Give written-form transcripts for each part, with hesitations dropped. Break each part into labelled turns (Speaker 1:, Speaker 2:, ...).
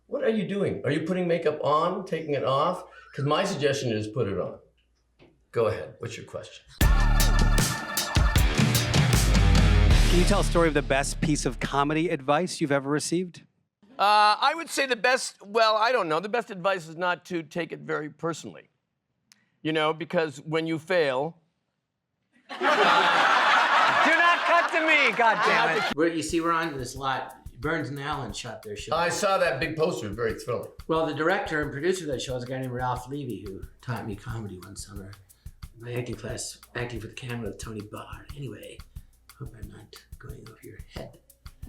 Speaker 1: What are you doing? Are you putting makeup on, taking it off? Because my suggestion is put it on. Go ahead. What's your question?
Speaker 2: Can you tell a story of the best piece of comedy advice you've ever received?
Speaker 1: I would say the best, well, I don't know. The best advice is not to take it very personally. You know, because when you fail...
Speaker 3: Do not cut to me, goddammit.
Speaker 4: We're on this lot. Burns and Allen shot their show.
Speaker 1: I saw that big poster. Very thrilling.
Speaker 4: Well, the director and producer of that show is a guy named Ralph Levy, who taught me comedy one summer. My acting class, acting for the camera with Tony Barr. Anyway, hope I'm not going over your head.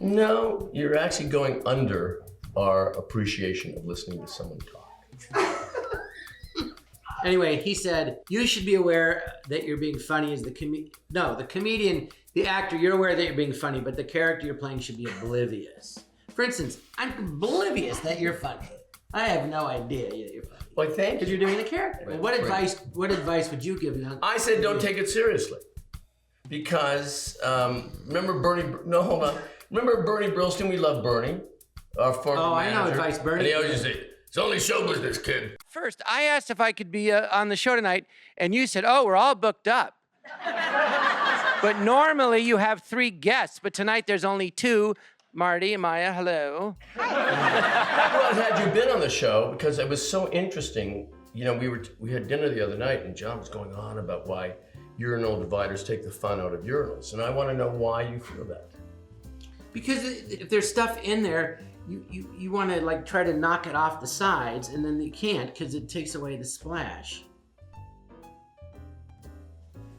Speaker 1: No, you're actually going under our appreciation of listening to someone talk.
Speaker 4: Anyway, he said, you should be aware that you're being funny as the comedian, the actor, you're aware that you're being funny, but the character you're playing should be oblivious. For instance, I'm oblivious that you're funny. I have no idea that you're funny.
Speaker 1: Well, thank you.
Speaker 4: Because you're doing the character.
Speaker 1: Right,
Speaker 4: What advice would you give?
Speaker 1: I said don't take it seriously. Because, remember Bernie, no, hold on. Remember Bernie Brillstein? We love Bernie, our former manager.
Speaker 4: I know advice, Bernie.
Speaker 1: And he always used to say, it's only show business, kid.
Speaker 4: First, I asked if I could be on the show tonight, and you said, oh, we're all booked up. But normally you have 3 guests, but tonight there's only 2. Marty, Maya, hello.
Speaker 1: Well, had you been on the show, because it was so interesting. You know, we had dinner the other night, and Jon was going on about why urinal dividers take the fun out of urinals, and I want to know why you feel that.
Speaker 4: Because if there's stuff in there, you want to like try to knock it off the sides, and then you can't because it takes away the splash.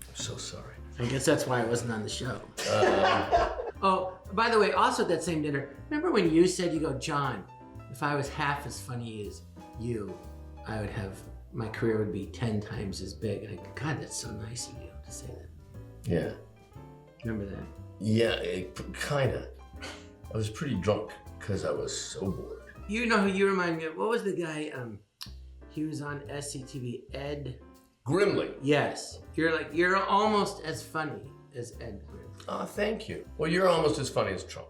Speaker 1: I'm so sorry.
Speaker 4: I guess that's why I wasn't on the show. Oh, by the way, also at that same dinner, remember when you said, you go, Jon, if I was half as funny as you, I would have, my career would be 10 times as big. And I go, God, that's so nice of you to say that.
Speaker 1: Yeah.
Speaker 4: Remember that?
Speaker 1: Yeah, kinda. I was pretty drunk because I was so bored.
Speaker 4: You know who you remind me of? What was the guy, he was on SCTV, Ed?
Speaker 1: Grimley.
Speaker 4: Yes. You're almost as funny as Ed Grimley.
Speaker 1: Oh, thank you. Well, you're almost as funny as Trump.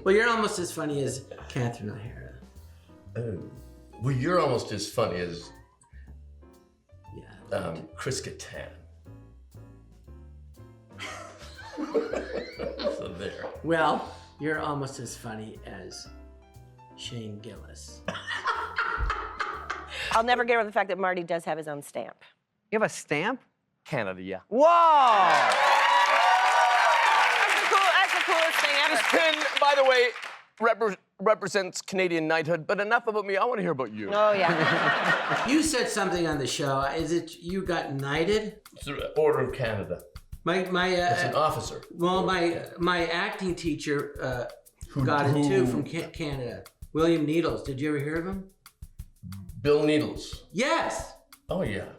Speaker 4: Well, you're almost as funny as Catherine O'Hara.
Speaker 1: Oh. Well, you're almost as funny as
Speaker 4: Yeah.
Speaker 1: Chris Kattan. So there.
Speaker 4: Well, you're almost as funny as Shane Gillis.
Speaker 5: I'll never get over the fact that Marty does have his own stamp.
Speaker 3: You have a stamp?
Speaker 6: Canada, yeah.
Speaker 3: Whoa!
Speaker 5: That's the coolest thing ever.
Speaker 6: This pin, by the way, represents Canadian knighthood, but enough about me. I want to hear about you.
Speaker 5: Oh, yeah.
Speaker 4: You said something on the show. Is it you got knighted?
Speaker 1: It's the Order of Canada. It's an officer.
Speaker 4: Well, my acting teacher got it too from Canada. William Needles. Did you ever hear of him?
Speaker 1: Bill Needles.
Speaker 4: Yes.
Speaker 1: Oh, yeah.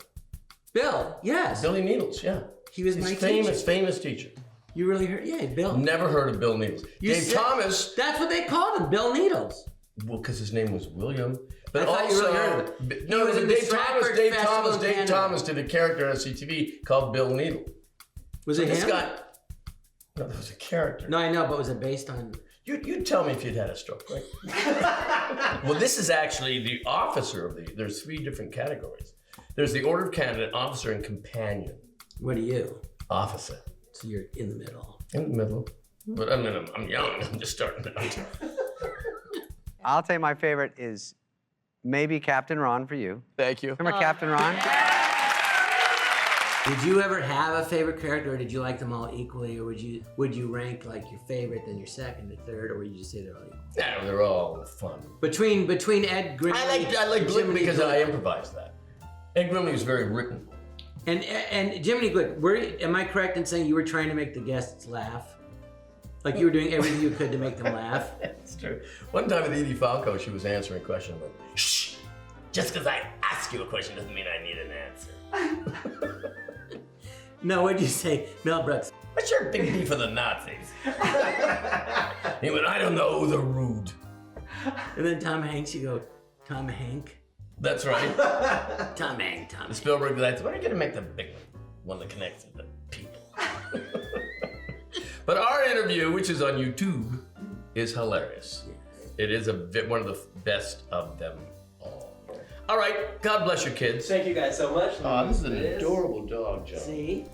Speaker 4: Bill. Yes.
Speaker 1: Billy Needles, yeah.
Speaker 4: He was my teacher.
Speaker 1: Famous teacher.
Speaker 4: You really heard? Yeah, Bill.
Speaker 1: Never heard of Bill Needles. Dave Thomas.
Speaker 4: That's what they called him, Bill Needles.
Speaker 1: Well, because his name was William. But
Speaker 4: I thought
Speaker 1: also,
Speaker 4: you really heard of it.
Speaker 1: No,
Speaker 4: He was in the
Speaker 1: Dave
Speaker 4: Stratford
Speaker 1: Dave
Speaker 4: Festival in Canada.
Speaker 1: Thomas did a character on CTV called Bill Needle.
Speaker 4: Was it
Speaker 1: This
Speaker 4: him?
Speaker 1: guy. No, that was a character.
Speaker 4: No, I know, but was it based on?
Speaker 1: You'd tell me if you'd had a stroke, right? Well, this is actually the officer of the. There's 3 different categories. There's the Order of Canada, officer, and companion.
Speaker 4: What are you?
Speaker 1: Officer.
Speaker 4: So you're in the middle.
Speaker 1: In the middle. But I mean, I'm young. I'm just starting out.
Speaker 3: I'll tell you my favorite is maybe Captain Ron for you.
Speaker 6: Thank you.
Speaker 3: Remember Captain Ron?
Speaker 4: Did you ever have a favorite character, or did you like them all equally, or would you rank like your favorite, then your second, and third, or would you just say they're all equal?
Speaker 1: Yeah, they're all fun.
Speaker 4: Between Ed Grimley,
Speaker 1: I like Glick because I improvised that. Ed Grimley was very written.
Speaker 4: and Jiminy Glick. Am I correct in saying you were trying to make the guests laugh? Like you were doing everything you could to make them laugh?
Speaker 1: It's true. One time with Edie Falco, she was answering a question. I'm like, shh! Just because I ask you a question doesn't mean I need an answer.
Speaker 4: No, what'd you say? Mel Brooks.
Speaker 1: What's your big beef with the Nazis? He went, I don't know, they're rude.
Speaker 4: And then Tom Hanks, you go, Tom Hank?
Speaker 1: That's right.
Speaker 4: Tom Hank.
Speaker 1: The Spielberg guy, when are you going to make the big one that connects to the people? But our interview, which is on YouTube, is hilarious.
Speaker 4: Yeah.
Speaker 1: It is one of the best of them all. All right, God bless your kids.
Speaker 7: Thank you guys so much.
Speaker 1: This is an adorable dog, John.
Speaker 4: See?